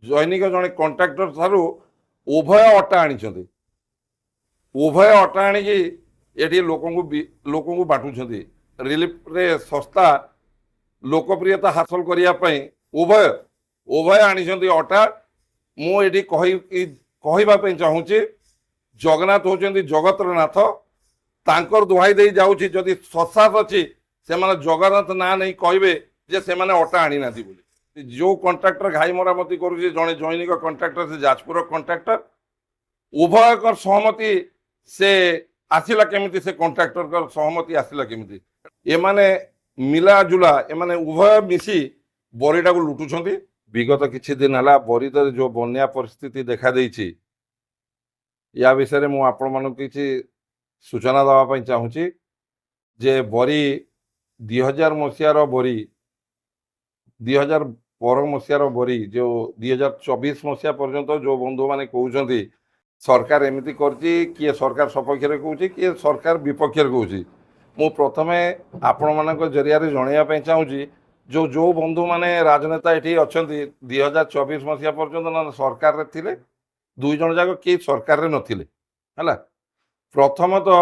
ଜୈନିକ ଜଣେ କଣ୍ଟ୍ରାକ୍ଟର ଠାରୁ ଉଭୟ ଅଟା ଆଣିଛନ୍ତି। ଉଭୟ ଅଟା ଆଣିକି ଏଠି ଲୋକଙ୍କୁ ବାଣ୍ଟୁଛନ୍ତି। ରିଲିଫରେ ଶସ୍ତା ଲୋକପ୍ରିୟତା ହାସଲ କରିବା ପାଇଁ ଉଭୟ ଆଣିଛନ୍ତି ଅଟା। ମୁଁ ଏଠି କହିବା ପାଇଁ ଚାହୁଁଛି, ଜଗନ୍ନାଥ ହେଉଛନ୍ତି ଜଗତର ନାଥ। ତାଙ୍କର ଦୁହାଇ ଦେଇ ଯାଉଛି, ଯଦି ଶସାସ ଅଛି ସେମାନେ ଜଗନ୍ନାଥ ନାଁ ନେଇ କହିବେ ଯେ ସେମାନେ ଅଟା ଆଣିନାହାନ୍ତି ବୋଲି। ଯେଉଁ କଣ୍ଟ୍ରାକ୍ଟର ଘାଇ ମରାମତି କରୁଛି ଜଣେ ଜୈନିକ କଣ୍ଟ୍ରାକ୍ଟର, ସେ ଯାଜପୁର କଣ୍ଟ୍ରାକ୍ଟର। ଉଭୟଙ୍କର ସହମତି ସେ ଆସିଲା କେମିତି? ସେ କଣ୍ଟ୍ରାକ୍ଟରଙ୍କର ସହମତି ଆସିଲା କେମିତି? ଏମାନେ ମିଲାଜୁଲା, ଏମାନେ ଉଭୟ ମିଶି ବରିଟାକୁ ଲୁଟୁଛନ୍ତି। ବିଗତ କିଛି ଦିନ ହେଲା ବରିଦରେ ଯେଉଁ ବନ୍ୟା ପରିସ୍ଥିତି ଦେଖାଦେଇଛି, ୟା ବିଷୟରେ ମୁଁ ଆପଣମାନଙ୍କୁ କିଛି ସୂଚନା ଦେବା ପାଇଁ ଚାହୁଁଛି ଯେ ବରି 2000 ମସିହାର ବରି, 2000 ମସିହାର ବରି, ଯେଉଁ 2024 ମସିହା ପର୍ଯ୍ୟନ୍ତ ଯେଉଁ ବନ୍ଧୁମାନେ କହୁଛନ୍ତି ସରକାର ଏମିତି କରିଛି, କିଏ ସରକାର ସପକ୍ଷରେ କହୁଛି, କିଏ ସରକାର ବିପକ୍ଷରେ କହୁଛି। ମୁଁ ପ୍ରଥମେ ଆପଣମାନଙ୍କ ଜରିଆରେ ଜଣାଇବା ପାଇଁ ଚାହୁଁଛି, ଯେଉଁ ବନ୍ଧୁମାନେ ରାଜନେତା ଏଠି ଅଛନ୍ତି 2024 ମସିହା ପର୍ଯ୍ୟନ୍ତ ନା ସରକାରରେ ଥିଲେ, 2 ଜଣ ଯାକ କେହି ସରକାରରେ ନଥିଲେ ହେଲା। ପ୍ରଥମତଃ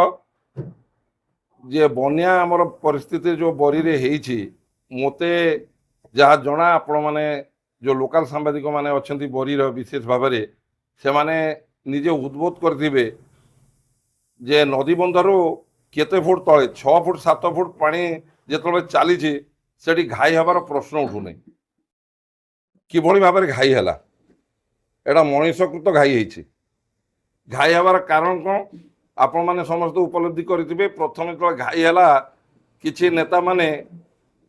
ଯେ ବନ୍ୟା ଆମର ପରିସ୍ଥିତି ଯେଉଁ ବରିରେ ହେଇଛି, ମୋତେ ଯାହା ଜଣା, ଆପଣମାନେ ଯେଉଁ ଲୋକାଲ ସାମ୍ବାଦିକମାନେ ଅଛନ୍ତି ବରିର ବିଶେଷ ଭାବରେ, ସେମାନେ ନିଜେ ଉଦ୍ବୋଧ କରିଥିବେ ଯେ ନଦୀବନ୍ଧରୁ କେତେ ଫୁଟ ତଳେ, 6 ଫୁଟ 7 ଫୁଟ ପାଣି ଯେତେବେଳେ ଚାଲିଛି ସେଠି ଘାଇ ହେବାର ପ୍ରଶ୍ନ ଉଠୁନାହିଁ। କିଭଳି ଭାବରେ ଘାଇ ହେଲା? ଏଇଟା ମଣିଷକୃତ ଘାଇ ହେଇଛି। ଘାଇ ହେବାର କାରଣ କ'ଣ ଆପଣମାନେ ସମସ୍ତେ ଉପଲବ୍ଧି କରିଥିବେ। ପ୍ରଥମେ ଯେତେବେଳେ ଘାଇ ହେଲା, କିଛି ନେତାମାନେ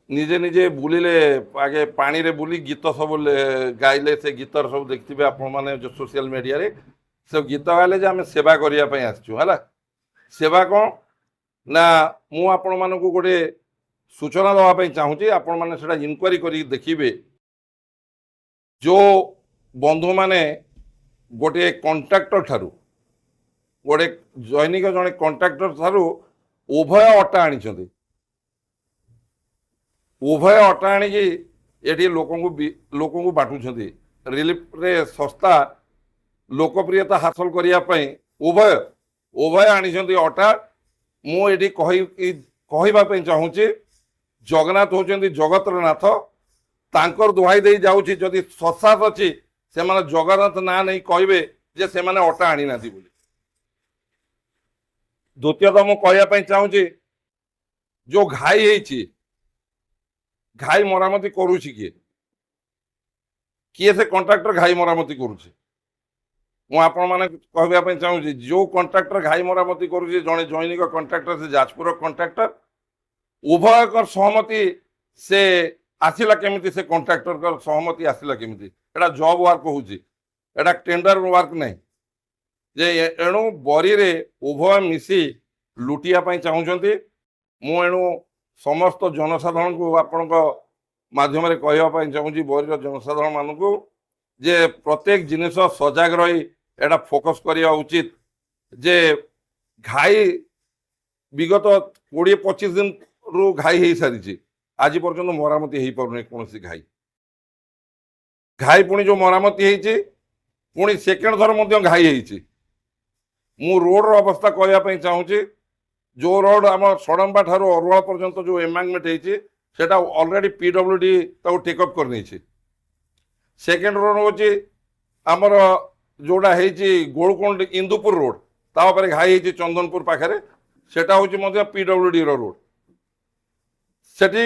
ନିଜେ ନିଜେ ବୁଲିଲେ, ଆଗେ ପାଣିରେ ବୁଲି ଗୀତ ସବୁ ଗାଇଲେ। ସେ ଗୀତର ସବୁ ଦେଖିଥିବେ ଆପଣମାନେ ଯେଉଁ ସୋସିଆଲ ମିଡ଼ିଆରେ। ସେ ଗୀତ ଗାଇଲେ ଯେ ଆମେ ସେବା କରିବା ପାଇଁ ଆସିଛୁ ହେଲା। ସେବା କ'ଣ ନା, ମୁଁ ଆପଣମାନଙ୍କୁ ଗୋଟେ ସୂଚନା ଦେବା ପାଇଁ ଚାହୁଁଛି, ଆପଣମାନେ ସେଟା ଇନକ୍ୱାରି କରିକି ଦେଖିବେ। ଯେଉଁ ବନ୍ଧୁମାନେ ଗୋଟିଏ କଣ୍ଟ୍ରାକ୍ଟର ଠାରୁ, ଗୋଟେ ଜୈନିକ ଜଣେ କଣ୍ଟ୍ରାକ୍ଟର ଠାରୁ ଉଭୟ ଅଟା ଆଣିଛନ୍ତି, ଉଭୟ ଅଟା ଆଣିକି ଏଠି ଲୋକଙ୍କୁ ବାଣ୍ଟୁଛନ୍ତି। ରିଲିଫରେ ଶସ୍ତା ଲୋକପ୍ରିୟତା ହାସଲ କରିବା ପାଇଁ ଉଭୟ ଆଣିଛନ୍ତି ଅଟା। ମୁଁ ଏଠି କହିବା ପାଇଁ ଚାହୁଁଛି, ଜଗନ୍ନାଥ ହେଉଛନ୍ତି ଜଗତର ନାଥ। ତାଙ୍କର ଦୁହାଇ ଦେଇ ଯାଉଛି, ଯଦି ଶସାସ ଅଛି ସେମାନେ ଜଗନ୍ନାଥ ନାଁ ନେଇ କହିବେ ଯେ ସେମାନେ ଅଟା ଆଣିନାହାନ୍ତି ବୋଲି। ଦ୍ୱିତୀୟତଃ ମୁଁ କହିବା ପାଇଁ ଚାହୁଁଛି, ଯେଉଁ ଘାଇ ହେଇଛି, ଘାଇ ମରାମତି କରୁଛି କିଏ? ସେ କଣ୍ଟ୍ରାକ୍ଟର ଘାଇ ମରାମତି କରୁଛି। ମୁଁ ଆପଣମାନେ କହିବା ପାଇଁ ଚାହୁଁଛି, ଯେଉଁ କଣ୍ଟ୍ରାକ୍ଟର ଘାଇ ମରାମତି କରୁଛି ଜଣେ ଜୈନିକ କଣ୍ଟ୍ରାକ୍ଟର, ସେ ଯାଜପୁର କଣ୍ଟ୍ରାକ୍ଟର। ଉଭୟଙ୍କର ସହମତି ସେ ଆସିଲା କେମିତି? ସେ କଣ୍ଟ୍ରାକ୍ଟରଙ୍କର ସହମତି ଆସିଲା କେମିତି? ଏଇଟା ଜବ୍ ୱାର୍କ ହେଉଛି, ଏଇଟା ଟେଣ୍ଡର ୱାର୍କ ନାହିଁ। ଯେ ଏଣୁ ବରିରେ ଉଭୟ ମିଶି ଲୁଟିବା ପାଇଁ ଚାହୁଁଛନ୍ତି। ମୁଁ ଏଣୁ ସମସ୍ତ ଜନସାଧାରଣଙ୍କୁ ଆପଣଙ୍କ ମାଧ୍ୟମରେ କହିବା ପାଇଁ ଚାହୁଁଛି, ବରିର ଜନସାଧାରଣ ମାନଙ୍କୁ, ଯେ ପ୍ରତ୍ୟେକ ଜିନିଷ ସଜାଗ ରହି ଏଇଟା ଫୋକସ୍ କରିବା ଉଚିତ। ଯେ ଘାଇ ବିଗତ 20-25 ଦିନରୁ ଘାଇ ହେଇସାରିଛି, ଆଜି ପର୍ଯ୍ୟନ୍ତ ମରାମତି ହେଇପାରୁନି କୌଣସି ଘାଇ। ପୁଣି ଯେଉଁ ମରାମତି ହେଇଛି, ପୁଣି ସେକେଣ୍ଡ ଥର ମଧ୍ୟ ଘାଇ ହେଇଛି। ମୁଁ ରୋଡ଼ର ଅବସ୍ଥା କହିବା ପାଇଁ ଚାହୁଁଛି। ଯେଉଁ ରୋଡ଼ ଆମ ସଡ଼ମ୍ବା ଠାରୁ ଅରୁଆ ପର୍ଯ୍ୟନ୍ତ ଯେଉଁ ଏମ୍ବାଙ୍କମେଣ୍ଟ ହେଇଛି, ସେଟା ଅଲରେଡ଼ି PWD ତାକୁ ଟେକ୍ଅପ୍ କରିନେଇଛି। ସେକେଣ୍ଡ ରୋଡ଼ ହେଉଛି ଆମର ଯେଉଁଟା ହେଇଛି ଗୋଳକୁଣ୍ଡ ଇନ୍ଦୁପୁର ରୋଡ଼, ତା ଉପରେ ଘାଇ ହେଇଛି ଚନ୍ଦନପୁର ପାଖରେ, ସେଟା ହେଉଛି ମଧ୍ୟ PWDର ରୋଡ଼। ସେଠି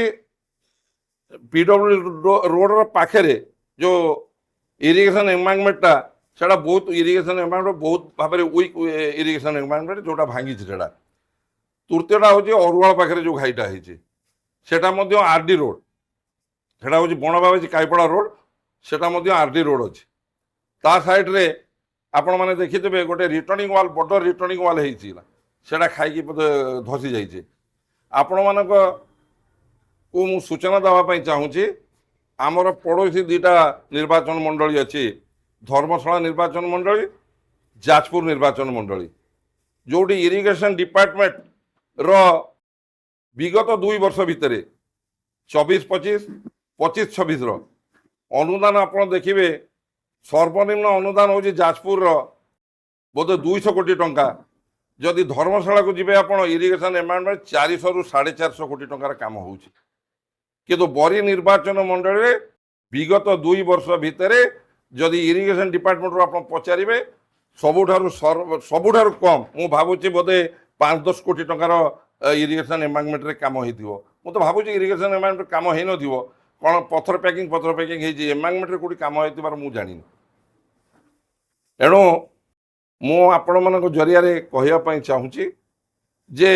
PWD ରୋଡ଼ର ପାଖରେ ଯେଉଁ ଇରିଗେସନ୍ ଏମ୍ବାଙ୍କମେଣ୍ଟଟା, ସେଟା ବହୁତ ଇରିଗେସନ୍ ଏମ୍ବାଙ୍କମେଣ୍ଟ ବହୁତ ଭାବରେ ୱିକ୍ ଇରିଗେସନ୍ ଏମ୍ବାଙ୍କମେଣ୍ଟ, ଯେଉଁଟା ଭାଙ୍ଗିଛି ସେଟା। ତୃତୀୟଟା ହେଉଛି ଅରୁଆଳ ପାଖରେ ଯେଉଁ ଘାଇଟା ହେଇଛି, ସେଟା ମଧ୍ୟ RD ରୋଡ଼। ସେଟା ହେଉଛି ବଣବାବାଜୀ କାଇପଡ଼ା ରୋଡ଼, ସେଟା ମଧ୍ୟ RD ରୋଡ଼ ଅଛି। ତା ସାଇଡ଼ରେ ଆପଣମାନେ ଦେଖିଥିବେ ଗୋଟେ ରିଟର୍ଣ୍ଣିଂ ୱାଲ୍, ବଡ଼ ରିଟର୍ଣ୍ଣିଂ ୱାଲ୍ ହେଇଛି, ସେଟା ଖାଇକି ଧସି ଯାଇଛି। ଆପଣମାନଙ୍କୁ ମୁଁ ସୂଚନା ଦେବା ପାଇଁ ଚାହୁଁଛି, ଆମର ପଡ଼ୋଶୀ 2ଟା ନିର୍ବାଚନ ମଣ୍ଡଳୀ ଅଛି, ଧର୍ମଶାଳା ନିର୍ବାଚନ ମଣ୍ଡଳୀ, ଯାଜପୁର ନିର୍ବାଚନ ମଣ୍ଡଳୀ, ଯେଉଁଠି ଇରିଗେସନ୍ ଡିପାର୍ଟମେଣ୍ଟର ବିଗତ 2 ବର୍ଷ ଭିତରେ 24-25, 25-26ର ଅନୁଦାନ ଆପଣ ଦେଖିବେ सर्वनिम्न अनुदान हूँ जाजपुर बोधे 200 कोटी टंका जदि धर्मशाला को जीवे आप इरिगेशन एमाउंटमेंट 400 रु 450 कोटी टंकार काम हो किंतु बरी निर्वाचन मंडल में विगत 2 वर्ष भितर जदि इरिगेशन डिपार्टमेंट आप पचारे सबुठार कम मु भावुची बोधे 5-10 कोटी टंकार इरिगेशन एमाउंटमेंट काम हो तो भावुची इरिगेशन एमाउंटमेंट काम हो न कौन पथर पैकिंग होती एमाउंटमेंट कौटी काम हो जानी एणु मु आपण मान जरिया कहवाई चाहूँगी जे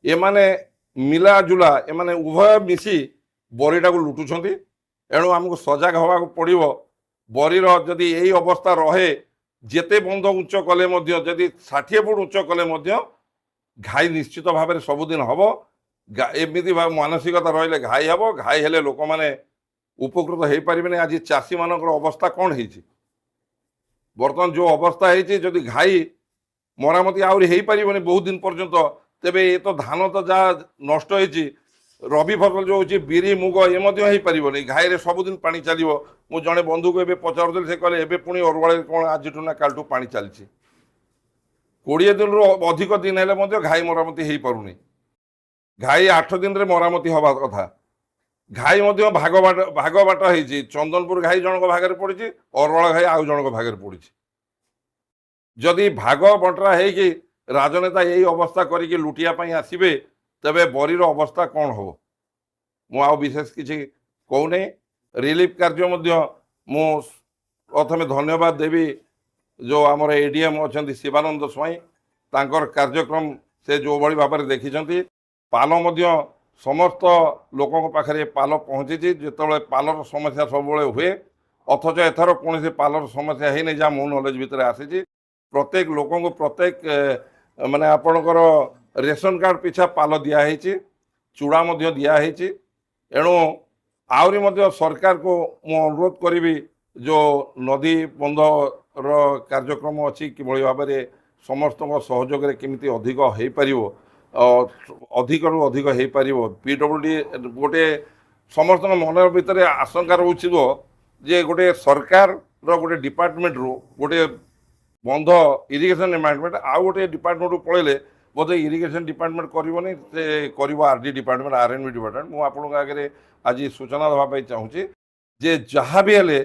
एमाने मिलाजुला एमाने उभय मिसी बरीटा को लुटुंट एणु आमको सजग हवा पड़ो बरीर जदि यही अवस्था रहे जेते बंध उच्च कले जदि 60 फुट उच्च कले घाई निश्चित भाव में सबुदिन हम एमती मानसिकता रही घाई हम घाई हेले लोक मैंने उपकृत हो पारे आज चाषी मान अवस्था कौन है बर्तमान जो अवस्था है जदि घाई मरामती आहरी पारे बहुत दिन पर्यंत तेबे ये तो धान तो जहाँ नष्ट हो रबी फसल जो होची बिरी मुग ये हो पारे घाई रे सबुदिन पानी चलो मु जड़े बंधु को पचारूली से कहले एबे पुणी अरुआल कौन आज ना कालू पानी चलती 20 दिन रु अधिक दिन है घाई मरामती हो पारुनी घाई 8 दिन रे मरामती हवा कथा घाई भाग बाट है चंदनपुर घाई जनक भागे पड़ी अरुआल घाई आउ जनक भागे पड़ी जदि भाग बंटरा है राजनेता यही अवस्था करके लुटियापाई आसबे तेबे बरीर अवस्था कौन हो मु विशेष किसी कहूनी रिलीफ कार्य मु प्रथम धन्यवाद देवी जो आमर एडीएम अच्छा शिवानंद स्वाई तांकर कार्यक्रम से जो भाई भाव में देखी पाल समस्त लोकों पाखे पाल पहुँची जिते पालर समस्या सब हुए अथच एथर कौन से पालर समस्या है नहीं जहाँ मो नॉलेज भितर आसी प्रत्येक लोक प्रत्येक माने आपणकर रेशन कार्ड पिछा पाल दिखाई चूड़ा दिखाई एणु आहरी सरकार को मु अनुरोध करी जो नदी बंधर कार्यक्रम अच्छी कि भाव में समस्त सहयोग केमी अधिक हो पार अधिक रु अधिक हो पार पीडब्ल्यूडी गोटे समस्त मन भितर आशंका रोचे जे गोटे सरकार गोटे डिपार्टमेंट रु गोटे बंध इरिगेशन डिपार्टमेंट आउ गोटे डिपार्टमेंट को पलैले बोधे इरिगेशन डिपार्टमेंट करनी से कर आरडी डिपार्टमेंट आरएनबी डिपार्टमेंट मुझे आपंक आगे आज सूचना देवाई चाहूँगी जे जहाँ भी हेले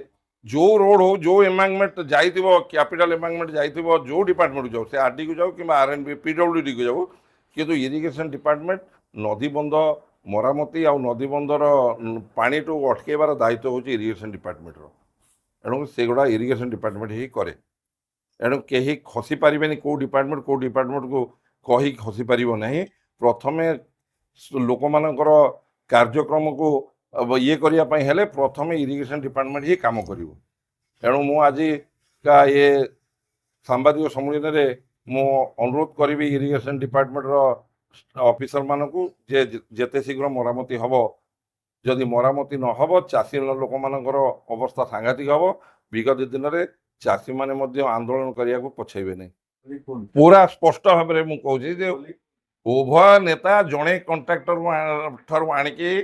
जो रोड हो जो एमांगमेंट जाइथिबो कैपिटल एमांगमेंट जाइथिबो जो डिपार्टमेंट को जाओ से आरडी को जाओ कि आरएनबी पीडब्ल्यूडी को जाओ किंतु इरिगेशन डिपार्टमेंट नदी बंध मरामती आ नदी बंधर पानी टू अटकेबार दायित्व हूँ इरिगेशन डिपार्टमेंट एणु से गुड़ा इरिगेशन डिपार्टमेंट ही करे एणु कहीं खसी पारे कौ डिपार्टमेंट को कही खसी पार ना प्रथमे लोक मानकर कार्यक्रम को ये करने प्रथम इरिगेशन डिपार्टमेंट ही काम कर एणु मु आज का ये सांबादिक सम्मेलन में मु अनुरोध करी इरिगेशन डिपार्टमेंट ऑफिसर मान को जे जेते शीघ्र मरामती हम जदि मरामती न हम चाषी लोक मानकर अवस्था सांघातिक हम विगत दिन में चाषी मैंने आंदोलन करने को पछेबे नहीं पूरा स्पष्ट भाव में मुझे उभय नेता जड़े कंट्राक्टर ठार आणिकी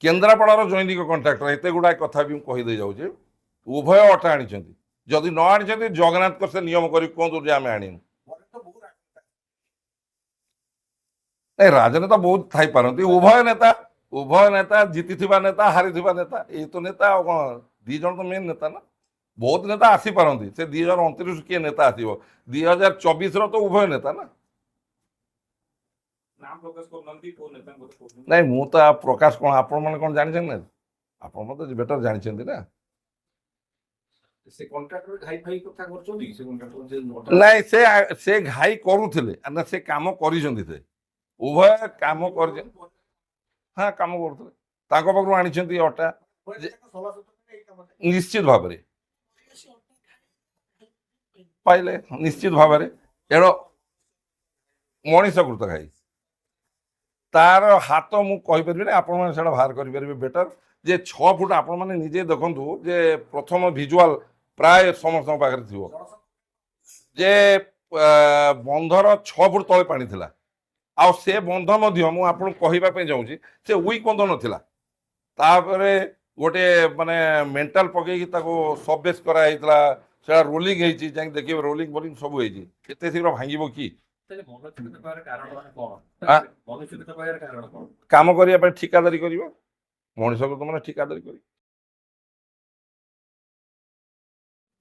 केन्द्रापड़ार जैनिक कंट्राक्टर एत गुड़ाए कथा भी कहीदे जाऊे उभय अटा आनी जदि न आनी जगन्नाथ से नियम कर कहतु आम आनीमु नहीं राजनेता बहुत थी पारती उभय नेता जीति नेता हारी नेता ये तो नेता कौन दी जन तो मेन नेता ना बहुत नेता आसी पारती से 2029 किए नेता आसो 2024 तो उभय नेता ना नहीं मु तो प्रकाश कौन आपण मैंने कौन जानी ना आप बेटर जानते ना नहीं से घाई करुले से कम कर उभय काम कर हाँ कम कर आनी अटा निश्चित भाव में पाइले निश्चित भाव में एण मनीषकृत घाई तार हाथ मुझे आपण से बाहर करें बेटर जे 6 फुट आपण मैंने निजे देखु जे प्रथम भिजुआल प्राय समस्त पाखे थी जे बंधर 6 फुट तले पानी थिला आ से बंध कहवाई चाहूँगी से वीक बंध नाला गोटे माने मेंटल पकईकि सबेस कराइला से रोलिंग होती देखिए रोलिंग बोलिंग सब होती केते शीघ्र भांगिब कि काम करने ठिकादारी कर मनीष को तो मैंने ठिकादारी कर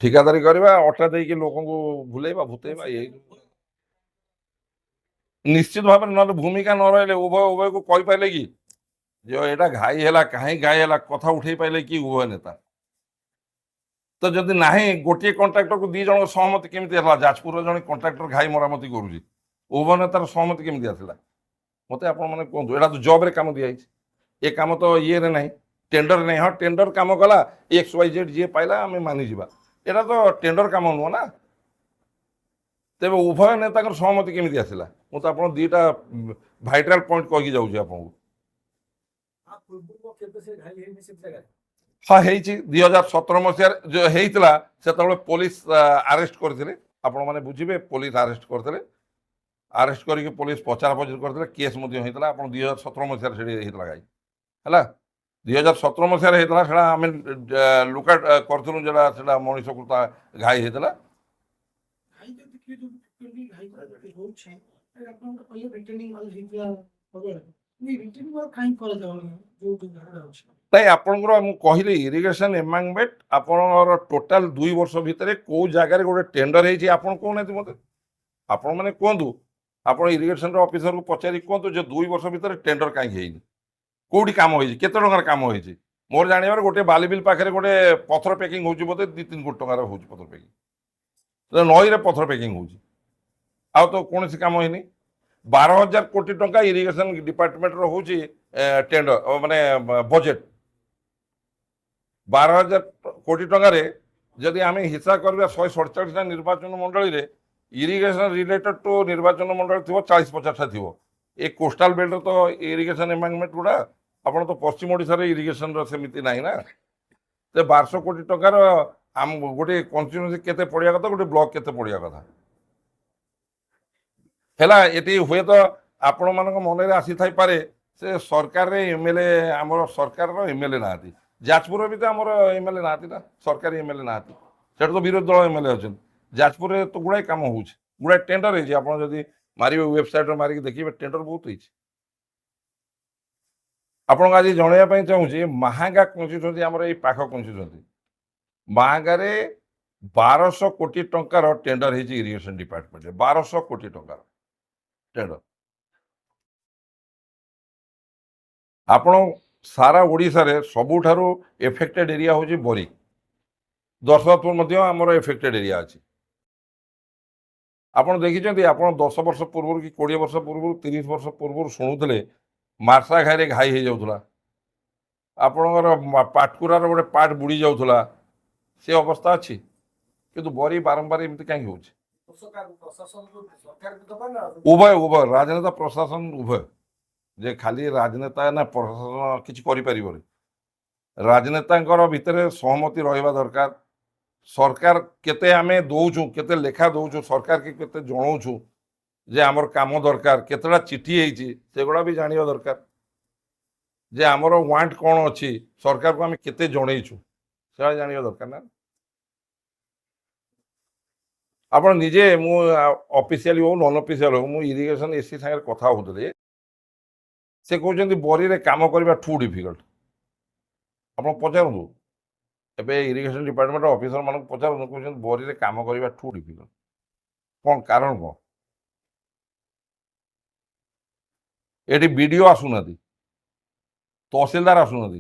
ठिकादारी करवा अटा देकी लोक भूलेबा भूतेबा ये निश्चित भाव ना भूमिका न रही उभय उभय को कही पारे कि जो एटा घाई है कहीं घाई है कथा उठे पारे कि उभय नेता तो जदि ना गोटे कंट्राक्टर को दी जन सहमति केमी जाजपुर जन कंट्राक्टर घाई मरामती करुच्ची उभय नेतार सहमति केमी आसला मत आप कहूँ यहाँ तो जब रे काम दिखाई ये कम तो ये ना टेंडर नहीं हाँ टेंडर कम कला XYZ जी पाइला आम मानिजा यहाँ तो टेंडर कम नुह ना तेज उभय नेता सहमति केमी आसला मुझे आप दीटा भाइटाल पॉइंट कहीकि जाऊँगी आपको हाँ है 2017 मसीह जो होता से पुलिस आरेस्ट करते आपण मैंने बुझे पुलिस आरेस्ट करते आरेस्ट करके पुलिस पचार पचर करते केस होता आप 2017 मसीह से गाई है 2017 मसीह होता आम लुकआउट करूँ जो मनीष को घाई होता नहीं आपंकर कहली इरिगेशन एमांगमेंट आपंकर टोटाल 2 वर्ष भितर कौ जगार गोटे टेंडर होती कहना मत आपण मैंने कहतु आप इरिगेशन ऑफिसर को पचारि कहतु जो 2 वर्ष भितर टेंडर कहीं कौटी कम होती केते टंकार कम होती मोर जानवर गोटे बालीबिल पाखे गोटे पथर पैकिंग होती बोधे 2-3 कोटी टकर हो पथर पैकिंग नई पथर पैकिंग हो आ तो कौन कम होनी 12,000 कोटी टंका इरिगेशन डिपार्टमेंट हूँ टेंडर माने बजेट 12,000 कोटी टंकार जदि आम हिसाब करवा 147 निर्वाचन मंडल में इरिगेशन रिलेटेड टू निर्वाचन मंडल थी 40-50 थी ये कोस्टाल बेल्ट तो इरिगेशन एमांगमेंट गुड़ा आप तो पश्चिम ओडिशा इरिगेशन सेमती ना ना तो 1200 कोटी टंकार आम गोटे कन्स्टिट्यूएंसी केते पड़िया कथा गोटे ब्लॉक केते पड़िया कथा है हुए तो आपण मान मन आसी थाई पारे से सरकार एमएलए आम सरकार एमएलए ना जाजपुर भी तो आम एमएलए ना ना सरकारी एमएलए ना से तो विरोधी दल एमएलए अच्छा जाजपुर तो गुड़ाए कम हो गुड़ाए टेंडर होती मारे वेबसाइट मारिक देखिए टेंडर बहुत होती आपको आज जनवाई चाहूँगी महांगा कन्स्टिट्यूएंसी आम ये पाख कन्स्टिट्यूएंसी महांगार 1200 कोटी टंकार टेंडर होती इरिगेशन डिपार्टमेंट 1200 कोटी टंकार टेंडर आपण सारा ओडिशा रे सबुठारु एफेक्टेड एरिया होची बोरी दशरथपुर आमर एफेक्टेड एरिया अच्छी आपड़ देखिए आप 10 वर्ष पूर्व कि 20 वर्ष पूर्व 30 वर्ष पूर्व शुणुले मार्सा घाई घाई हो जाऊला आपणकर पाटकुरार गोटे पार्ट बुड़ी जाऊला से अवस्था अच्छी किंतु बरी बारंबार एमती कहीं हो उभय उभय राजनेता प्रशासन उभय जे खाली राजनेता ना प्रशासन किसी करें राजनेता भितर सहमति रहा दरकार सरकार केते आमे दौचु केते लेखा दौचु सरकार के केते जनाऊँ जे आमर काम दरकार केतेटा चिठी होती सेगुड़ा भी जानिबा दरकार जे आमर वांट कौन अच्छी सरकार को आम केते जनईचु से जानिबा दरकार ना आप निजे मु ऑफिशियली हो नॉन ऑफिशियल हो मु इरिगेशन एसी सागर कथा होते से कहते बरी रे काम करबा ठू डिफिकल्ट आप पचारतु एबे इरिगेशन डिपार्टमेंट ऑफिसर मान पचारतु कहते बरी रे काम करबा ठू डिफिकल्ट कौन कारण कौन ये बीडीओ आसुना तहसीलदार आसुना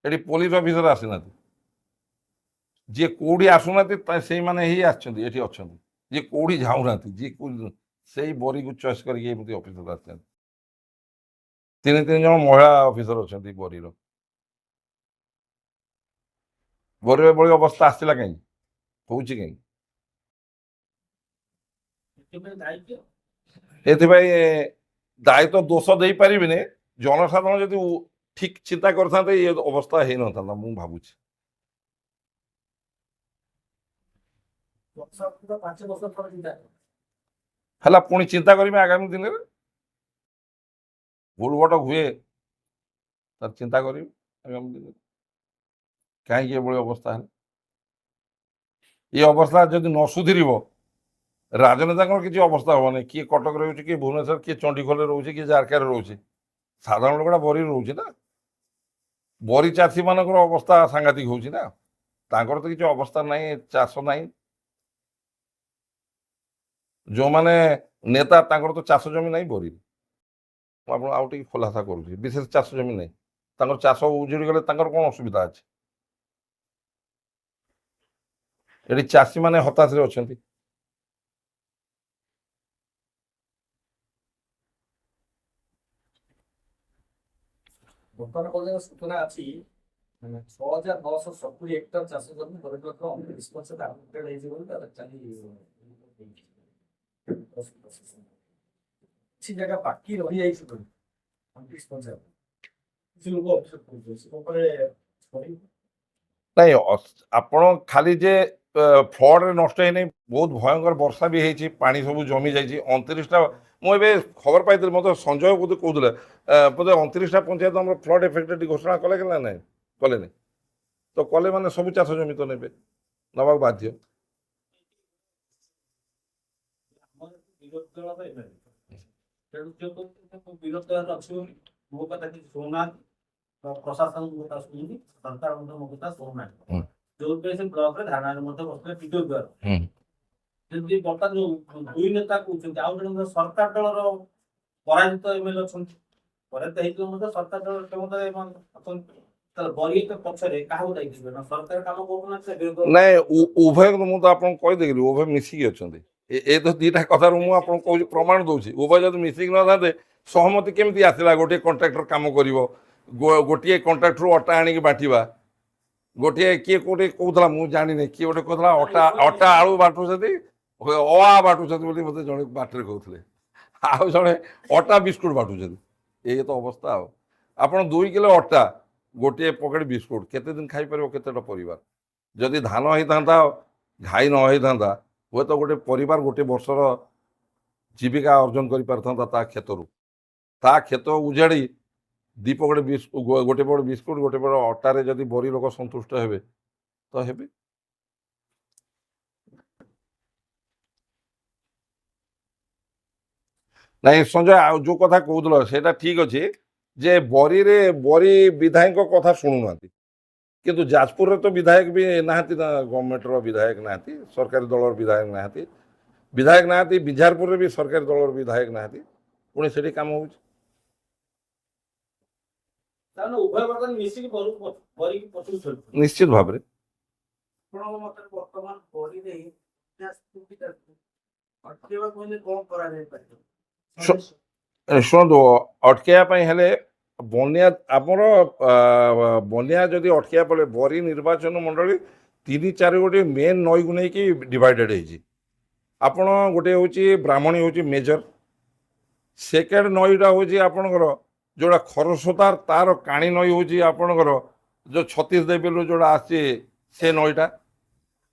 ये पुलिस ऑफिसर आसीना जी कौड़ी आसुना से मैंने ही आछी अच्छा जी कौड़ी जाऊना जी से बरी को चॉइस करके ऑफिसर आस 3 जन महिला ऑफिसर अच्छा बरी बरी बड़ी अवस्था आसला कहीं हूँ कहीं ये दायित्व दोष दे पारे जनसाधारण जब ठीक चिंता करते ये अवस्था हो ना मुझे भावुँ है पुणी चिंता करें आगामी दिन में भूल भट हुए तार चिंता करें आगामी दिन କାହିଁକି ଏଭଳି ଅବସ୍ଥା ହେଲା? ଏ ଅବସ୍ଥା ଯଦି ନ ସୁଧୁରିବ ରାଜନେତାଙ୍କର କିଛି ଅବସ୍ଥା ହବନି। କିଏ କଟକରେ ରହୁଛି, କିଏ ଭୁବନେଶ୍ୱର, କିଏ ଚଣ୍ଡିଖୋଲରେ ରହୁଛି, କିଏ ଜାରକାରେ ରହୁଛି, ସାଧାରଣ ଲୋକଟା ବରିରେ ରହୁଛି ନା। ବରି ଚାଷୀ ମାନଙ୍କର ଅବସ୍ଥା ସାଂଘାତିକ ହଉଛି ନା। ତାଙ୍କର ତ କିଛି ଅବସ୍ଥା ନାହିଁ, ଚାଷ ନାହିଁ। ଯେଉଁମାନେ ନେତା ତାଙ୍କର ତ ଚାଷ ଜମି ନାହିଁ ବରିରେ। ମୁଁ ଆପଣ ଆଉ ଟିକେ ଖୋଲାସା କରୁଛି, ବିଶେଷ ଚାଷ ଜମି ନାହିଁ। ତାଙ୍କର ଚାଷ ଉଜୁଡ଼ି ଗଲେ ତାଙ୍କର କ'ଣ ଅସୁବିଧା ଅଛି? ଏଠି ଚାଷୀମାନେ ହତାଶରେ ଅଛନ୍ତି। ବର୍ତ୍ତମାନ ପର୍ଯ୍ୟନ୍ତ ସୂଚନା ଅଛି 6,970 ହେକ୍ଟର ଚାଷ ଜମି 29% ଆଫେକ୍ଟେଡ୍ ହେଇଛି ବୋଲି ତାର କିଛି ଜାଗା ବାକି ରହିଯାଇଛି ବୋଲି 29%। କିଛି ଲୋକ ଅଭିଯୋଗ କରୁଛନ୍ତି ସେ ଉପରେ ନାଇଁ, ଆପଣ ଖାଲି ଯେ ଫ୍ଲଡରେ ନଷ୍ଟ ହେଇନି, ବହୁତ ଭୟଙ୍କର ବର୍ଷା ବି ହେଇଛି, ପାଣି ସବୁ ଜମି ଯାଇଛି। 29ଟା ମୁଁ ଏବେ ଖବର ପାଇଥିଲି, ମୋତେ ସଞ୍ଜୟ ବୋଧେ କହୁଥିଲେ ବୋଧେ 29ଟା ପଞ୍ଚାୟତ ଆମର ଫ୍ଲଡ୍ ଏଫେକ୍ଟେଡ୍ ଘୋଷଣା କଲେ କି ନା ନାହିଁ? କଲେନି ତ କଲେ ମାନେ ସବୁ ଚାଷ ଜମି ତ ନେବେ, ନେବାକୁ ବାଧ୍ୟ। ବିରୋଧୀ ଦଳ ତେଣୁ ବିରୋଧୀ ଦଳରେ ଅଛି ବୋଲି ମୋ କଥା କିଛି ଶୁଣୁନାହାନ୍ତି, ପ୍ରଶାସନ ମୋ କଥା ଶୁଣୁନି, ସରକାର ମଧ୍ୟ ମୋ କଥା ଶୁଣୁନାହାନ୍ତି। ଯୋଉଥିପାଇଁ ସେ ବ୍ଲକରେ ଧାରଣାରେ ମଧ୍ୟ ବସିଲେ ବିଦ୍ୟୁତ ଦ୍ୱାରା ଯଦି ବର୍ତ୍ତମାନ ଯୋଉ ଦୁଇ ନେତା କହୁଛନ୍ତି, ଆଉ ଜଣେ ସରକାର ଦଳର ପରାଜିତ ଏମଏଲଏ ଅଛନ୍ତି, ପରାଜିତ ହେଇଥିଲେ ମଧ୍ୟ ସରକାର ଦଳ କ୍ଷମତାରେ ଅଛନ୍ତି। ବରିଷ୍ଠ ପଛରେ କାହାକୁ ଦାୟିତ୍ୱ ନା ସରକାର କାମ କରୁନାହାନ୍ତି? ନାଇଁ, ଉଭୟ ମୁଁ ତ ଆପଣଙ୍କୁ କହିଦେଲି, ଉଭୟ ମିଶିକି ଅଛନ୍ତି। ଏ ତ ଦିଟା କଥାରୁ ମୁଁ ଆପଣଙ୍କୁ କହୁଛି, ପ୍ରମାଣ ଦଉଛି। ଉଭୟ ଯଦି ମିଶିକି ନଥାନ୍ତେ ସହମତି କେମିତି ଆସିଲା? ଗୋଟିଏ କଣ୍ଟ୍ରାକ୍ଟର କାମ କରିବ, ଗୋଟିଏ କଣ୍ଟ୍ରାକ୍ଟରୁ ଅଟା ଆଣିକି ବାଟିବା, ଗୋଟିଏ କିଏ କୋଉଠି କହୁଥିଲା ମୁଁ ଜାଣିନି, କିଏ ଗୋଟେ କହୁଥିଲା ଅଟା ଆଳୁ ବାଟୁଛନ୍ତି, ବାଟୁଛନ୍ତି ବୋଲି ମୋତେ ଜଣେ ବାଟରେ କହୁଥିଲେ, ଆଉ ଜଣେ ଅଟା ବିସ୍କୁଟ ବାଟୁଛନ୍ତି। ଏଇ ତ ଅବସ୍ଥା। ଆଉ ଆପଣ 2 କିଲୋ ଅଟା, ଗୋଟିଏ ପକେଟ ବିସ୍କୁଟ କେତେ ଦିନ ଖାଇପାରିବ କେତେଟା ପରିବାର? ଯଦି ଧାନ ହେଇଥାନ୍ତା, ଘାଇ ନ ହେଇଥାନ୍ତା, ହୁଏତ ଗୋଟେ ପରିବାର ଗୋଟେ ବର୍ଷର ଜୀବିକା ଅର୍ଜନ କରିପାରିଥାନ୍ତା ତା କ୍ଷେତରୁ। ତା କ୍ଷେତ ଉଜାଡ଼ି 2 ପକେଟ ଗୋଟେ ପକେଟ ବିସ୍କୁଟ, ଗୋଟେ ପକେଟ ଅଟାରେ ଯଦି ବରି ଲୋକ ସନ୍ତୁଷ୍ଟ ହେବେ ତ ହେବେ। ନାଇଁ ସଞ୍ଜୟ, ଆଉ ଯୋଉ କଥା କହୁଥିଲ ସେଇଟା ଠିକ ଅଛି ଯେ ବରି ବିଧାୟକଙ୍କ କଥା ଶୁଣୁନାହାନ୍ତି, କିନ୍ତୁ ଯାଜପୁରରେ ତ ବିଧାୟକ ବି ନାହାନ୍ତି ନା, ଗଭର୍ଣ୍ଣମେଣ୍ଟର ବିଧାୟକ ନାହାନ୍ତି, ସରକାରୀ ଦଳର ବିଧାୟକ ନାହାନ୍ତି, ବିଜାରପୁରରେ ବି ସରକାରୀ ଦଳର ବିଧାୟକ ନାହାନ୍ତି, ପୁଣି ସେଠି କାମ ହଉଛି। ନିଶ୍ଚିତ ଭାବରେ। ଶୁଣନ୍ତୁ, ଅଟକେଇବା ପାଇଁ ହେଲେ ବନ୍ୟା, ଆମର ବନ୍ୟା ଯଦି ଅଟକେଇବା ବେଳେ ବରି ନିର୍ବାଚନ ମଣ୍ଡଳୀ 3-4 ଗୋଟି ମେନ୍ ନଈକୁ ନେଇକି ଡିଭାଇଡେଡ୍ ହେଇଛି। ଆପଣ ଗୋଟେ ହେଉଛି ବ୍ରାହ୍ମଣୀ ହେଉଛି ମେଜର, ସେକେଣ୍ଡ ନଈଟା ହେଉଛି ଆପଣଙ୍କର ଯେଉଁଟା ଖରସ୍ରୋତା, ତାର କାଣି ନଈ ହେଉଛି ଆପଣଙ୍କର ଯେଉଁ ଛତିଶ ଦେବୀରୁ ଯେଉଁଟା ଆସିଛି ସେ ନଈଟା।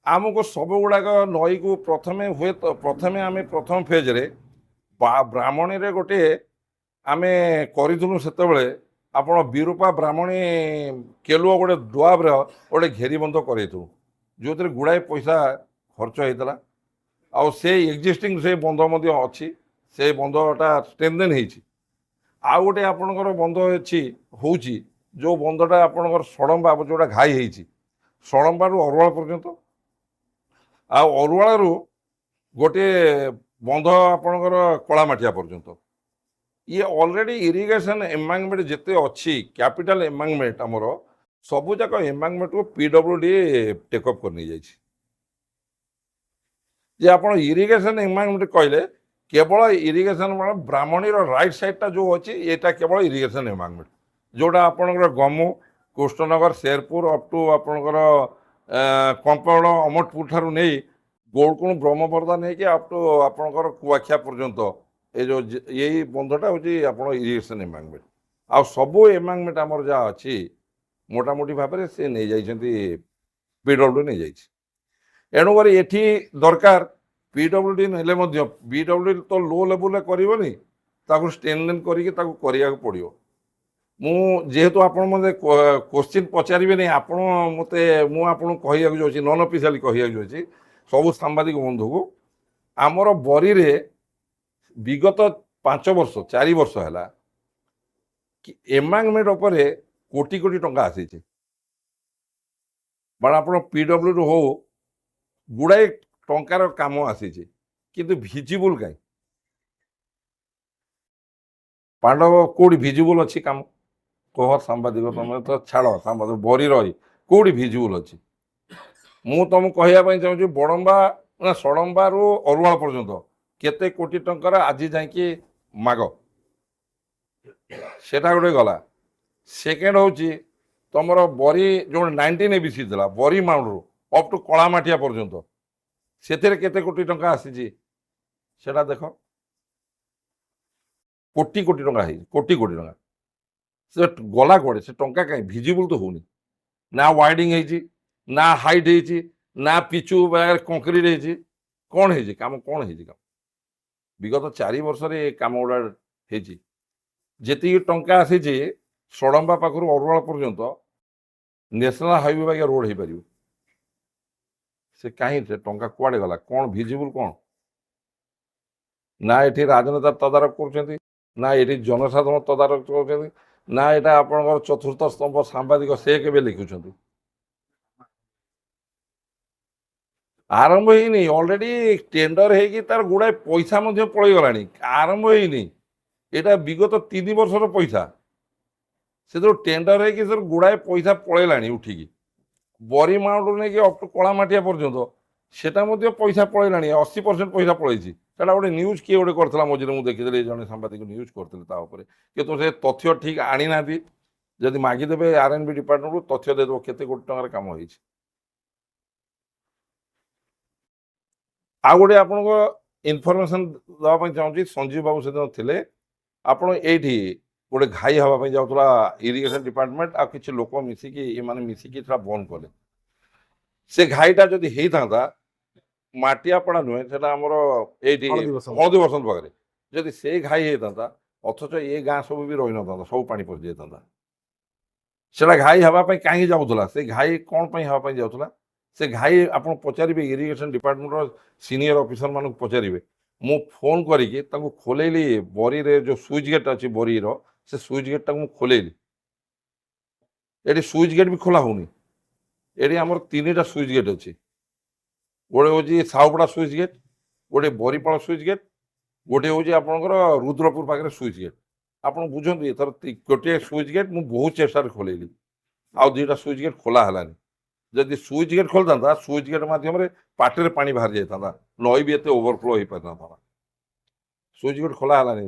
ଆମକୁ ସବୁଗୁଡ଼ାକ ନଈକୁ ଆମେ ପ୍ରଥମ ଫେଜ୍ରେ ବ୍ରାହ୍ମଣୀରେ ଗୋଟିଏ ଆମେ କରିଥିଲୁ ସେତେବେଳେ, ଆପଣ ବିରୂପା ବ୍ରାହ୍ମଣୀ କେଲୁଅ ଗୋଟେ ଡୁଆବର ଗୋଟେ ଘେରିବନ୍ଧ କରେଇଥିଲୁ, ଯେଉଁଥିରେ ଗୁଡ଼ାଏ ପଇସା ଖର୍ଚ୍ଚ ହେଇଥିଲା। ଆଉ ସେ ଏକ୍ଜିଷ୍ଟିଂ ସେ ବନ୍ଧ ମଧ୍ୟ ଅଛି, ସେ ବନ୍ଧଟା ଷ୍ଟ୍ରେନ୍ଥେନ୍ ହେଇଛି। ଆଉ ଗୋଟେ ଆପଣଙ୍କର ବନ୍ଧ ହେଉଛି ଯେଉଁ ବନ୍ଧଟା ଆପଣଙ୍କର ସଡ଼ମ୍ବା, ଯେଉଁଟା ଘାଇ ହେଇଛି ସଡ଼ମ୍ବାରୁ ଅରୁଆଳ ପର୍ଯ୍ୟନ୍ତ, ଆଉ ଅରୁଆଳରୁ ଗୋଟିଏ ବନ୍ଧ ଆପଣଙ୍କର କଳାମାଟିଆ ପର୍ଯ୍ୟନ୍ତ। ଇଏ ଅଲରେଡ଼ି ଇରିଗେସନ୍ ଏମ୍ବାଙ୍କମେଣ୍ଟ ଯେତେ ଅଛି, କ୍ୟାପିଟାଲ ଏମ୍ବାଙ୍କମେଣ୍ଟ ଆମର ସବୁଯାକ ଏମ୍ବାଙ୍କମେଣ୍ଟକୁ PWD ଟେକ୍ଅପ୍ କରି ନେଇଯାଇଛି। ଯେ ଆପଣ ଇରିଗେସନ୍ ଏମ୍ବାଙ୍କମେଣ୍ଟ କହିଲେ, କେବଳ ଇରିଗେସନ୍ ବ୍ରାହ୍ମଣୀର ରାଇଟ୍ ସାଇଡ଼୍ଟା ଯେଉଁ ଅଛି, ଏଇଟା କେବଳ ଇରିଗେସନ୍ ଏମ୍ବାଙ୍କମେଣ୍ଟ, ଯେଉଁଟା ଆପଣଙ୍କର ଗମୁ, କୃଷ୍ଣନଗର, ଶେରପୁର ଅପ୍ ଟୁ ଆପଣଙ୍କର କମ୍ପାଉଳ, ଅମଟପୁର ଠାରୁ ନେଇ ଗୋଳକୁଣ, ବ୍ରହ୍ମପର୍ଦ୍ଦା ନେଇକି ଅପ୍ ଟୁ ଆପଣଙ୍କର କୁଆଖିଆ ପର୍ଯ୍ୟନ୍ତ ଏଇ ବନ୍ଧଟା ହେଉଛି ଆପଣ ଇରିଗେସନ୍ ଏମ୍ବାଙ୍କମେଣ୍ଟ। ଆଉ ସବୁ ଏମ୍ବାଙ୍କମେଣ୍ଟ ଆମର ଯାହା ଅଛି ମୋଟାମୋଟି ଭାବରେ ସେ ନେଇଯାଇଛନ୍ତି, PWD ନେଇଯାଇଛି। ଏଣୁକରି ଏଠି ଦରକାର PWD ନେଲେ ମଧ୍ୟ PWD ତ ଲୋ ଲେବୁଲରେ କରିବନି, ତାକୁ ଷ୍ଟ୍ରେନ୍ଥେନ୍ କରିକି ତାକୁ କରିବାକୁ ପଡ଼ିବ। ମୁଁ ଯେହେତୁ ଆପଣ ମୋତେ କୋଶ୍ଚିନ୍ ପଚାରିବେନି ଆପଣ ମୋତେ ମୁଁ ଆପଣଙ୍କୁ କହିବାକୁ ଯାଉଛି ନନ୍ ଅଫିସିଆଲି କହିବାକୁ ଯାଉଛି ସବୁ ସାମ୍ବାଦିକ ବନ୍ଧୁକୁ ଆମର ବରିରେ ବିଗତ 5 ବର୍ଷ 4 ବର୍ଷ ହେଲା ଏମାଙ୍ଗମେଣ୍ଟ ଉପରେ କୋଟି କୋଟି ଟଙ୍କା ଆସିଛି ବା ଆପଣ ପିଡବ୍ଲ୍ୟୁରୁ ହଉ ଗୁଡ଼ାଏ ଟଙ୍କାର କାମ ଆସିଛି କିନ୍ତୁ ଭିଜିବୁଲ କାହିଁ ପାଣ୍ଡବ କୋଉଠି ଭିଜିବୁଲ ଅଛି କାମ କହ ସାମ୍ବାଦିକ ତମେ ତ ଛାଡ଼ ସାମ୍ବାଦିକ ବରି ରହି କୋଉଠି ଭିଜିବୁଲ ଅଛି ମୁଁ ତମକୁ କହିବା ପାଇଁ ଚାହୁଁଛି ବଡମ୍ବା ନା ଷଡମ୍ବାରୁ ଅରୁଣାଳ ପର୍ଯ୍ୟନ୍ତ କେତେ କୋଟି ଟଙ୍କାର ଆଜି ଯାଇକି ମାଗ ସେଟା ଗୋଟେ ଗଲା ସେକେଣ୍ଡ ହଉଛି ତମର ବରି ଯୋଉ 19ABC ଥିଲା ବରି ମାଉଣ୍ଡରୁ ଅପ୍ ଟୁ କଳାମାଟିଆ ପର୍ଯ୍ୟନ୍ତ ସେଥିରେ କେତେ କୋଟି ଟଙ୍କା ଆସିଛି ସେଟା ଦେଖ କୋଟି କୋଟି ଟଙ୍କା ହେଇଛି କୋଟି କୋଟି ଟଙ୍କା ସେ ଗଲା କୁଆଡେ ସେ ଟଙ୍କା କାହିଁ ଭିଜିବୁଲ ତ ହଉନି ନା ୱାଇଡିଂ ହେଇଛି ନା ହାଇଟ୍ ହେଇଛି ନା ପିଚୁ କଂକ୍ରିଟ ହେଇଛି କଣ ହେଇଛି କାମ କଣ ହେଇଛି କାମ ବିଗତ 4 ବର୍ଷରେ ଏ କାମ ଗୁଡା ହେଇଛି ଯେତିକି ଟଙ୍କା ଆସିଛି ଷଡମ୍ବା ପାଖରୁ ଅରୁଣାଳ ପର୍ଯ୍ୟନ୍ତ ନ୍ୟାସନାଲ ହାଇୱେ ବାଗିଆ ରୋଡ ହେଇପାରିବ ସେ କାହିଁ ସେ ଟଙ୍କା କୁଆଡେ ଗଲା କଣ ଭିଜିବୁଲ କଣ ନା ଏଠି ରାଜନେତା ତଦାରଖ କରୁଛନ୍ତି ନା ଏଠି ଜନସାଧାରଣ ତଦାରଖ କରୁଛନ୍ତି ନା ଏଟା ଆପଣଙ୍କର ଚତୁର୍ଥ ସ୍ତମ୍ଭ ସାମ୍ବାଦିକ ସେ କେବେ ଲେଖୁଛନ୍ତି ଆରମ୍ଭ ହେଇନି ଅଲରେଡି ଟେଣ୍ଡର ହେଇକି ତାର ଗୁଡାଏ ପଇସା ମଧ୍ୟ ପଳେଇଗଲାଣି ଆରମ୍ଭ ହେଇନି ଏଇଟା ବିଗତ 3 ବର୍ଷର ପଇସା ସେଥିରୁ ଟେଣ୍ଡର ହେଇକି ସେ ଗୁଡାଏ ପଇସା ପଳେଇଲାଣି ଉଠିକି ବରି ମାଉଣ୍ଡରୁ ନେଇକି ଅପ୍ ଟୁ କଳାମାଟିଆ ପର୍ଯ୍ୟନ୍ତ ସେଟା ମଧ୍ୟ ପଇସା ପଳେଇଲାଣି 80% ପଇସା ପଳେଇଛି ସେଟା ଗୋଟେ ନ୍ୟୁଜ୍ କିଏ ଗୋଟେ କରିଥିଲା ମଝିରେ ମୁଁ ଦେଖିଥିଲି ଜଣେ ସାମ୍ବାଦିକ ନ୍ୟୁଜ୍ କରିଥିଲେ ତା ଉପରେ କିନ୍ତୁ ସେ ତଥ୍ୟ ଠିକ ଆଣିନାହାନ୍ତି ଯଦି ମାଗିଦେବେ R&B ଡିପାର୍ଟମେଣ୍ଟରୁ ତଥ୍ୟ ଦେଇଦେବ କେତେ କୋଟି ଟଙ୍କାର କାମ ହେଇଛି ଆଉ ଗୋଟେ ଆପଣଙ୍କ ଇନଫର୍ମେସନ ଦେବା ପାଇଁ ଚାହୁଁଛି ସଞ୍ଜୀବ ବାବୁ ସେଦିନ ଥିଲେ ଆପଣ ଏଇଠି ଗୋଟେ ଘାଇ ହେବା ପାଇଁ ଯାଉଥିଲା ଇରିଗେସନ ଡିପାର୍ଟମେଣ୍ଟ ଆଉ କିଛି ଲୋକ ମିଶିକି ଏମାନେ ମିଶିକି ସେଟା ବନ୍ଦ କଲେ ସେ ଘାଇଟା ଯଦି ହେଇଥାନ୍ତା ମାଟିଆପଡା ନୁହେଁ ସେଟା ଆମର ଏଇଠି ହଳଦୀ ବସନ୍ତ ପାଖରେ ଯଦି ସେଇ ଘାଇ ହେଇଥାନ୍ତା ଅଥଚ ଏ ଗାଁ ସବୁ ବି ରହିନଥାନ୍ତା ସବୁ ପାଣି ପଶିଯାଇଥାନ୍ତା ସେଟା ଘାଇ ହେବା ପାଇଁ କାହିଁକି ଯାଉଥିଲା ସେ ଘାଇ କ'ଣ ପାଇଁ ହେବା ପାଇଁ ଯାଉଥିଲା ସେ ଘାଇ ଆପଣ ପଚାରିବେ ଇରିଗେସନ ଡିପାର୍ଟମେଣ୍ଟର ସିନିୟର ଅଫିସର ମାନଙ୍କୁ ପଚାରିବେ ମୁଁ ଫୋନ କରିକି ତାଙ୍କୁ ଖୋଲେଇଲି ବରିରେ ଯୋଉ ସୁଇଚ୍ ଗେଟ୍ ଅଛି ବରିର ସେ ସୁଇଚ୍ ଗେଟ୍ଟାକୁ ମୁଁ ଖୋଲେଇଲି ଏଠି ସୁଇଚ୍ ଗେଟ୍ ବି ଖୋଲା ହଉନି ଏଠି ଆମର 3ଟା ସୁଇଚ୍ ଗେଟ୍ ଅଛି ଗୋଟେ ହେଉଛି ସାହୁପଡ଼ା ସୁଇଚ୍ ଗେଟ୍ ଗୋଟେ ବରିପାଳ ସୁଇଚ୍ ଗେଟ୍ ଗୋଟେ ହେଉଛି ଆପଣଙ୍କର ରୁଦ୍ରପୁର ପାଖରେ ସୁଇଚ୍ ଗେଟ୍ ଆପଣ ବୁଝନ୍ତୁ ଏଥର ଗୋଟିଏ ସୁଇଚ୍ ଗେଟ୍ ମୁଁ ବହୁତ ଚେଷ୍ଟାରେ ଖୋଲେଇଲି ଆଉ 2ଟା ସୁଇଚ୍ ଗେଟ୍ ଖୋଲା ହେଲାନି ଯଦି ସୁଇଚ୍ ଗେଟ୍ ଖୋଲିଥାନ୍ତା ସୁଇଚ୍ ଗେଟ୍ ମାଧ୍ୟମରେ ପାଟିରେ ପାଣି ବାହାରି ଯାଇଥାନ୍ତା ନଈ ବି ଏତେ ଓଭରଫ୍ଲୋ ହେଇପାରିନଥାନ୍ତା ସୁଇଚ୍ ଗେଟ୍ ଖୋଲା ହେଲାନି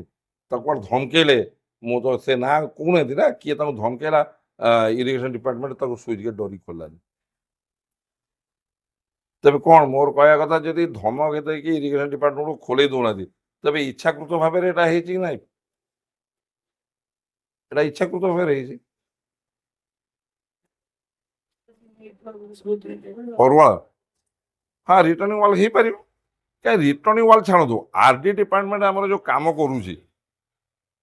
ତାକୁ କୁଆଡ଼େ ଧମକେଇଲେ ମୁଁ ତ ସେ ନାଁ କହୁନାହାନ୍ତି ନା କିଏ ତାଙ୍କୁ ଧମକେଇଲା ଇରିଗେସନ ଡିପାର୍ଟମେଣ୍ଟ ତାକୁ ସୁଇଚ୍ ଗେଟ୍ ଡରିକି ଖୋଲିଲାନି ତେବେ କ'ଣ ମୋର କହିବା କଥା ଯଦି ଧମକ ଦେଇକି ଇରିଗେସନ ଡିପାର୍ଟମେଣ୍ଟକୁ ଖୋଲେଇ ଦେଉନାହାନ୍ତି ତେବେ ଇଚ୍ଛାକୃତ ଭାବରେ ଏଇଟା ହେଇଛି କି ନାହିଁ ଏଇଟା ଇଚ୍ଛାକୃତ ଭାବରେ ହେଇଛି ଅରୁଣାଳ ହଁ ରିଟର୍ଣ୍ଣିଂ ୱାଲ୍ ହେଇପାରିବ କାହିଁ ରିଟର୍ଣ୍ଣିଂ ୱାଲ୍ ଛାଡ଼ନ୍ତୁ RD ଡିପାର୍ଟମେଣ୍ଟ ଆମର ଯୋଉ କାମ କରୁଛି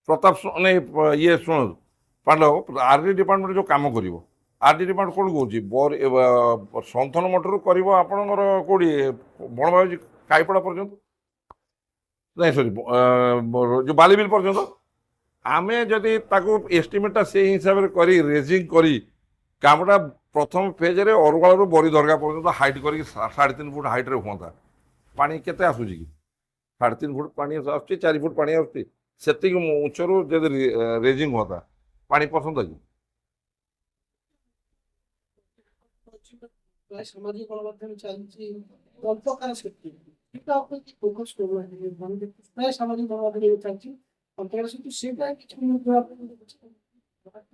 ପ୍ରତାପ ଇଏ ଶୁଣନ୍ତୁ ପାଣ୍ଡବ RD ଡିପାର୍ଟମେଣ୍ଟ ଯୋଉ କାମ କରିବ RD ଡିପାର୍ଟମେଣ୍ଟ କୋଉଠି କହୁଛି ସନ୍ଥନ ମଠରୁ କରିବ ଆପଣଙ୍କର କୋଉଠି ବଣବାଜି କାଇପଡ଼ା ପର୍ଯ୍ୟନ୍ତ ନାଇଁ ସରି ଯୋଉ ବାଲିବିଲ ପର୍ଯ୍ୟନ୍ତ ଆମେ ଯଦି ତାକୁ ଏଷ୍ଟିମେଟଟା ସେଇ ହିସାବରେ କରି ରେଜିଂ କରି କାମଟା ପ୍ରଥମ ଫେଜରେ ଅରୁଣାଳରୁ ବରି ଦରଗା ପର୍ଯ୍ୟନ୍ତ ହାଇଟ୍ କରିକି 3.5 ଫୁଟ ହାଇଟ୍ରେ ହୁଅନ୍ତା ପାଣି କେତେ ଆସୁଛି କି 3.5 ଫୁଟ ପାଣି ଆସୁଛି 4 ଫୁଟ ପାଣି ଆସୁଛି ସେତିକି ଉଚ୍ଚରୁ ଯଦି ରେଜିଂ ହୁଅନ୍ତା ପାଣି ପସନ୍ଦ କି ସାମାଜିକ ଗଣମାଧ୍ୟମ ଚାଲିଛି ଅଳ୍ପକାର ସେଫ୍ଟି ଏଟା ଉପରେ ଫୋକସ୍ କରୁନାହାନ୍ତି ପ୍ରାୟ ସାମାଜିକ ଗଣମାଧ୍ୟମ ଚାଲିଛି ଅଳ୍ପକାର ସେଫ୍ଟି ସେଇଟା କିଛି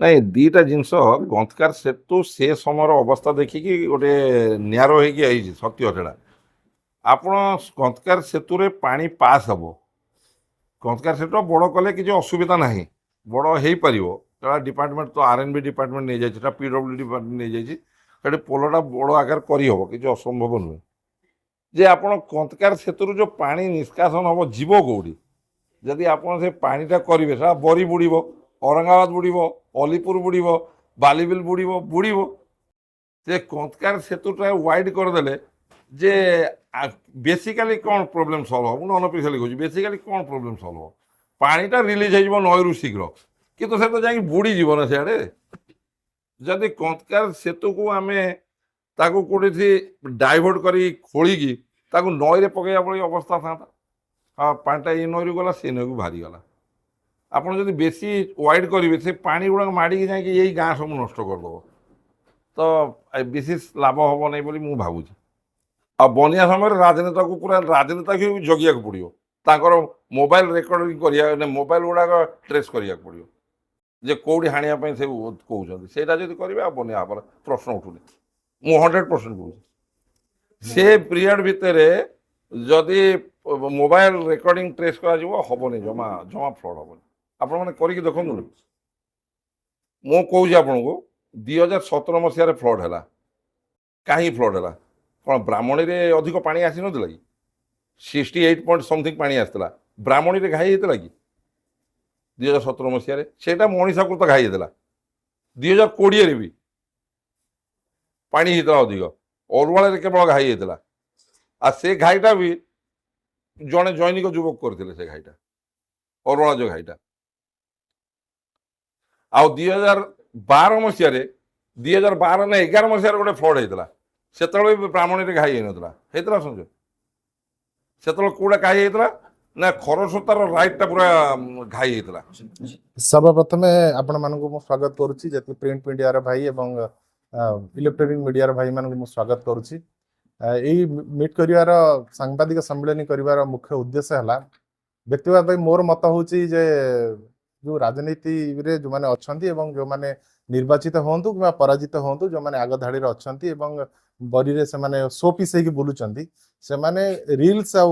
ନାଇଁ 2ଟା ଜିନିଷ ଗନ୍ଥକାର ସେତୁ ସେ ସମୟର ଅବସ୍ଥା ଦେଖିକି ଗୋଟେ ନ୍ୟାର ହେଇକି ଆଇଛି ସତ୍ୟ ସେଟା ଆପଣ ଗନ୍ଥକାର ସେତୁରେ ପାଣି ପାସ୍ ହବ ଗନ୍ଥକାର ସେତୁ ବଡ଼ କଲେ କିଛି ଅସୁବିଧା ନାହିଁ ବଡ଼ ହେଇପାରିବ ସେଟା ଡିପାର୍ଟମେଣ୍ଟ ତ R&B ଡିପାର୍ଟମେଣ୍ଟ ନେଇଯାଇଛି ସେଟା PW ଡିପାର୍ଟମେଣ୍ଟ ନେଇଯାଇଛି ସେଠି ପୋଲଟା ବଡ଼ ଆକାର କରିହେବ କିଛି ଅସମ୍ଭବ ନୁହେଁ ଯେ ଆପଣ ଗନ୍ଥକାର ସେତୁରୁ ଯୋଉ ପାଣି ନିଷ୍କାସନ ହବ ଯିବ କୋଉଠି ଯଦି ଆପଣ ସେ ପାଣିଟା କରିବେ ସେଟା ବରି ବୁଡ଼ିବ औरंगाबाद बुड़ब अलीपुर बुड़ब बालीबिल बुड़ब से कंदकार सेतुटा वाइड करदे जे बेसिकाली कौन प्रोब्लेम सल्व हो मुझे अनअफिशियाली कहूँ बेसिकाली कौन प्रोब्लेम सल्व हो पानीटा रिलीज हो नईरू शीघ्र कितु से तो जा बुड़ीज ना सियाड़े जदि कंदकार सेतु को आम ताकू कौटी डाइवर्ट कर खोलिकी नईरे पकड़ा पड़ी अवस्था था हाँ पानीटा ये नईरू गला से नई को बाहरी गला आपड़ जब बेसी वाइड करेंगे से पानी गुड़ा माड़ी जाकि यही गाँ सब नष्ट करदेव तो विशेष लाभ हम नहीं बोली मुझे भावुँ आ बनिया समय राजनेता को पूरा राजनेता को जगिया पड़ो तांकर मोबाइल रेकर्डिंग कर मोबाइल गुड़ाक ट्रेस करिया पड़ो जे कौटी हाणिया से कहते से करेंगे बनिया हबार प्रश्न उठुनि मु 100% कहूँ से पीरियड भितर जदि मोबाइल रेकर्डिंग ट्रेस करा हेनी जमा जमा फ्रड हेनी आपण मैंने करके देखो मु कहूँ आपन को 2017 मसीह फ्लड है कहीं फ्लड है कौन ब्राह्मणी में अधिक पानी आसी ना कि 68 पॉइंट समथिंग पानी आसला ब्राह्मणी में घाई होता कि 2017 मसीह से मनीषाकृत घाई होता 2020 भी पानी होता अधिक अरुआल केवल घाई होता आ से घाईटा भी जड़े जैनिक युवक करते से घाईटा अरुआल जो घाईटा आ 2012 मसीह 2012 ना 11 मसीह गोटे फ्लड होता से ब्राह्मणी में घाई होता समझ से कौटा घाई होता ना खरस्रोतार राइटटा पूरा घाई होता सर्वप्रथमे आपण मानक स्वागत करुच्ची जति प्रिंट मीडिया भाई एवं इलेक्ट्रोनिक मीडिया भाई मानक स्वागत करुच्ची यही मीट करिवार सांबादिक सम्मेलन करिवार मुख्य उद्देश्य है व्यक्तिगत भाई मोर मत हूँ जे जो राजनीति रे जो माने अच्छंती एवं जो माने निर्वाचित होंतु कि पराजित होंतु जो माने आग धाड़ी अच्छंती एवं बरी रे से माने शो पीस होगी बुलुचंती से माने रील्स आ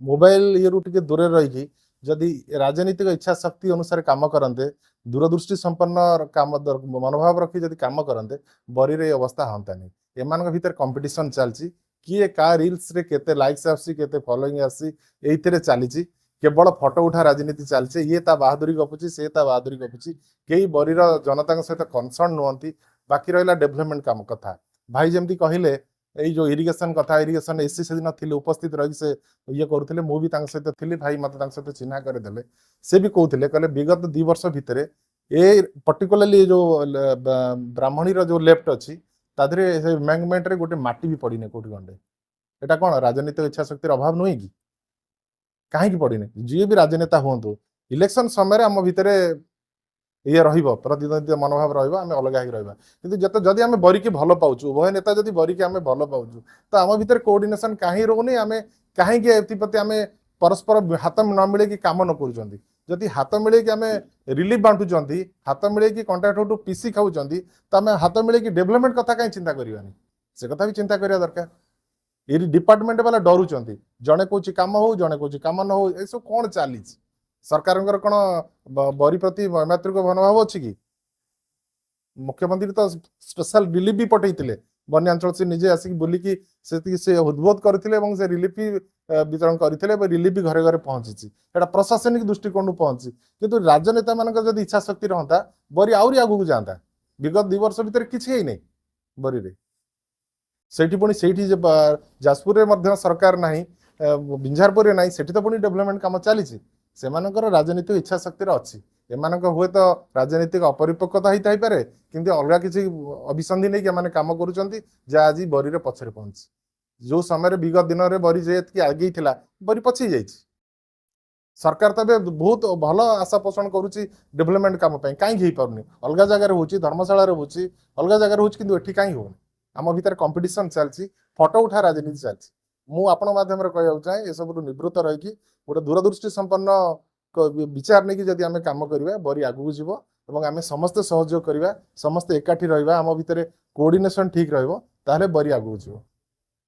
मोबाइल ये टिके दूर रही जदि राजनीतिक इच्छा शक्ति अनुसार काम करते दूरदृष्टि संपन्न काम मनोभाव रखी जदि काम करते बरी रे अवस्था हंतानी एमान भीतर कंपटीशन चलची किए का रील्स रे केते लाइक्स आसी केते फॉलोइंग आसी एइथिरे चलीची केवल फोटो उठा राजनीति चलছে ये ता बहादुरी गपुची से ता बहादुरी गपुची कई बरीर जनता सहित कनसर्न नुहंती बाकी रहा डेभलपमेंट काम कथा भाई जमती कहले यही जो इरिगेशन कथा इरिगेशन एससी से दिन थिले उपस्थित रही से ये करुले मु भी सहित थी भाई मत सहित चिन्हा करदे से भी कहते कहले विगत 2 वर्ष भितर ए पर्टिकुलाली जो ब्राह्मणी जो लेफ्ट अच्छी तादरे एमेंडमेंट रे गोटे माटी भी पड़ी कोटी गंडे एटा कौन राजनीतिक इच्छा शक्ति अभाव नुहे कि कहीं पड़ने जी भी राजनेता हूँ इलेक्शन समय आम भितर ये प्रतिद्वंदी मनोभाव रहा अलग रहा कि जदि आम बरी की भल पाऊँ उभय नेता जब बरी की आम भल पाऊँ तो आम भितर कोऑर्डिनेशन कहीं रोनी आम कहीं आम परस्पर हाथ न मिले कि कम न कर जदि हाथ मिले कि आम रिलीफ बांटुंट हाथ मिले कि कंट्राक्टर पीसी खाऊँ तो आम हाथ मिले कि डेभलपमेंट कथा कहीं चिंता करवानी से कथा भी चिंता करवा दरकार ये डिपार्टमेंट वाला डरुंच जड़े कौच कम हो जड़े कौच कम न हो ये सब कौन चली सरकार कौन बरी प्रति मैत्रिक मनोभाव अच्छी कि मुख्यमंत्री तो स्पेशल रिलीफ भी पठे बन्यांचल से निजे आसिक बुलिकी से उद्बोध करते रिलीफ भी वितरण करते रिलीफ भी घरे घरे पहुंची प्रशासनिक दृष्टिकोण पहुंची किंतु राजनेता मान इच्छा शक्ति रहता बरी आहरी आगू जाता विगत 2 वर्ष भितर किसी ही नहीं बरी रे सेठी पुणी सेठी जाजपुर में सरकार ना बिंझारपुर ना सेठी तो पुणी डेभलपमेंट काम चली राजनीतिक इच्छा शक्ति अच्छी एमान हुए तो राजनीतिक अपरिपक्वता होता पारे किंतु अलग किसी अभिसंधि नहीं कि काम करुँच आज बरी पछरे पहुंची जो समय विगत दिन में बरी जी आगे थी बरी पछी जा सरकार तो बहुत भल आशा पोषण करुच्ची डेभलपमेंट काम कहीं हो पारनी अलग जगह हो धर्मशाला हो अलग जगह हो कहीं होनी आम भीतर कंपटीशन चलती फोटो उठा राजनीति चलती मु आपण माध्यम कहना चाहे ये सब निवृत्त रही गोटे दूरदृष्टि संपन्न विचार नहीं कि जदि आम कम करवा बरी आगू जीव और आम समस्ते सहयोग करवा समस्ते एकाठी रहा आम भीतर कोऑर्डिनेशन ठीक रही बरी आगू जीव।